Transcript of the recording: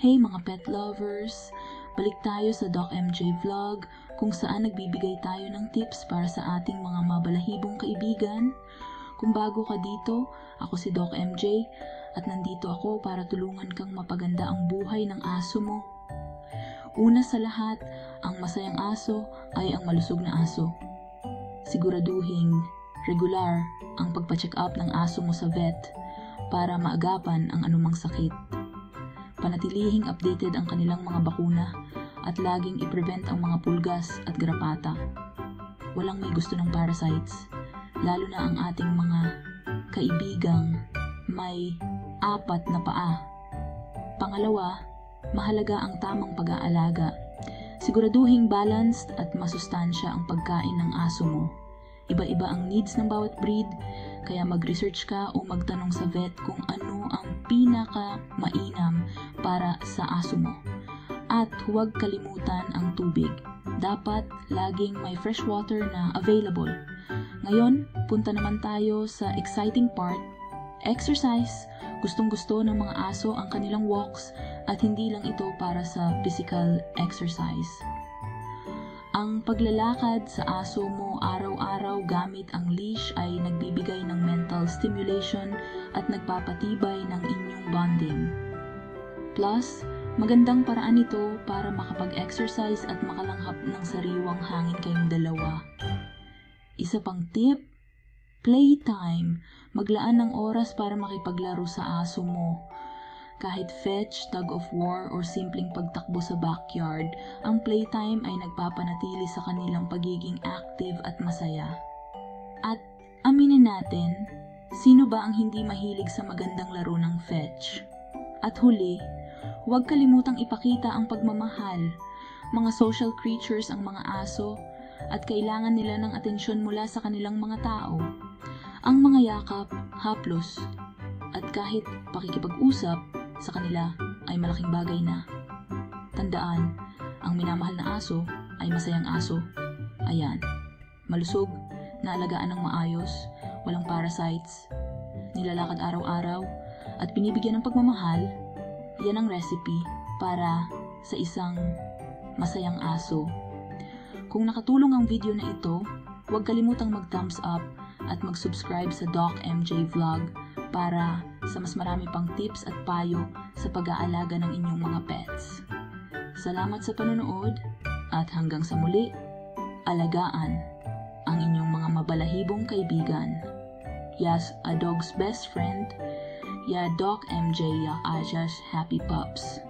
Hey mga pet lovers! Balik tayo sa Doc MJ Vlog kung saan nagbibigay tayo ng tips para sa ating mga mabalahibong kaibigan. Kung bago ka dito, ako si Doc MJ at nandito ako para tulungan kang mapaganda ang buhay ng aso mo. Una sa lahat, ang masayang aso ay ang malusog na aso. Siguraduhing regular ang pagpa-check up ng aso mo sa vet para maagapan ang anumang sakit. Panatilihing updated ang kanilang mga bakuna at laging i-prevent ang mga pulgas at garapata. Walang may gusto ng parasites, lalo na ang ating mga kaibigang may 4 na paa. Pangalawa, mahalaga ang tamang pag-aalaga. Siguraduhing balanced at masustansya ang pagkain ng aso mo. Iba-iba ang needs ng bawat breed, kaya mag-research ka o magtanong sa vet kung ano ang pinaka-mainam para sa aso mo. At huwag kalimutan ang tubig. Dapat laging may fresh water na available. Ngayon, punta naman tayo sa exciting part, exercise. Gustong-gusto ng mga aso ang kanilang walks at hindi lang ito para sa physical exercise. Ang paglalakad sa aso mo araw-araw gamit ang leash ay nagbibigay ng mental stimulation at nagpapatibay ng inyong bonding. Plus, magandang paraan ito para makapag-exercise at makalanghap ng sariwang hangin kayong dalawa. Isa pang tip, playtime. Maglaan ng oras para makipaglaro sa aso mo. Kahit fetch, tug of war, or simpleng pagtakbo sa backyard, ang playtime ay nagpapanatili sa kanilang pagiging active at masaya. At aminin natin, sino ba ang hindi mahilig sa magandang laro ng fetch? At huli, huwag kalimutang ipakita ang pagmamahal. Mga social creatures ang mga aso at kailangan nila ng atensyon mula sa kanilang mga tao. Ang mga yakap, haplos, at kahit pakikipag-usap sa kanila ay malaking bagay na. Tandaan, ang minamahal na aso ay masayang aso. Ayan, malusog, naalagaan ng maayos, walang parasites, nilalakad araw-araw, at binibigyan ng pagmamahal. Yan ang recipe para sa isang masayang aso. Kung nakatulong ang video na ito, huwag kalimutang mag-thumbs up at mag-subscribe sa Doc MJ Vlog para sa mas marami pang tips at payo sa pag-aalaga ng inyong mga pets. Salamat sa panonood at hanggang sa muli, alagaan ang inyong mga mabalahibong kaibigan. Yes, a dog's best friend. Ya Doc MJ ya Aja's happy pups.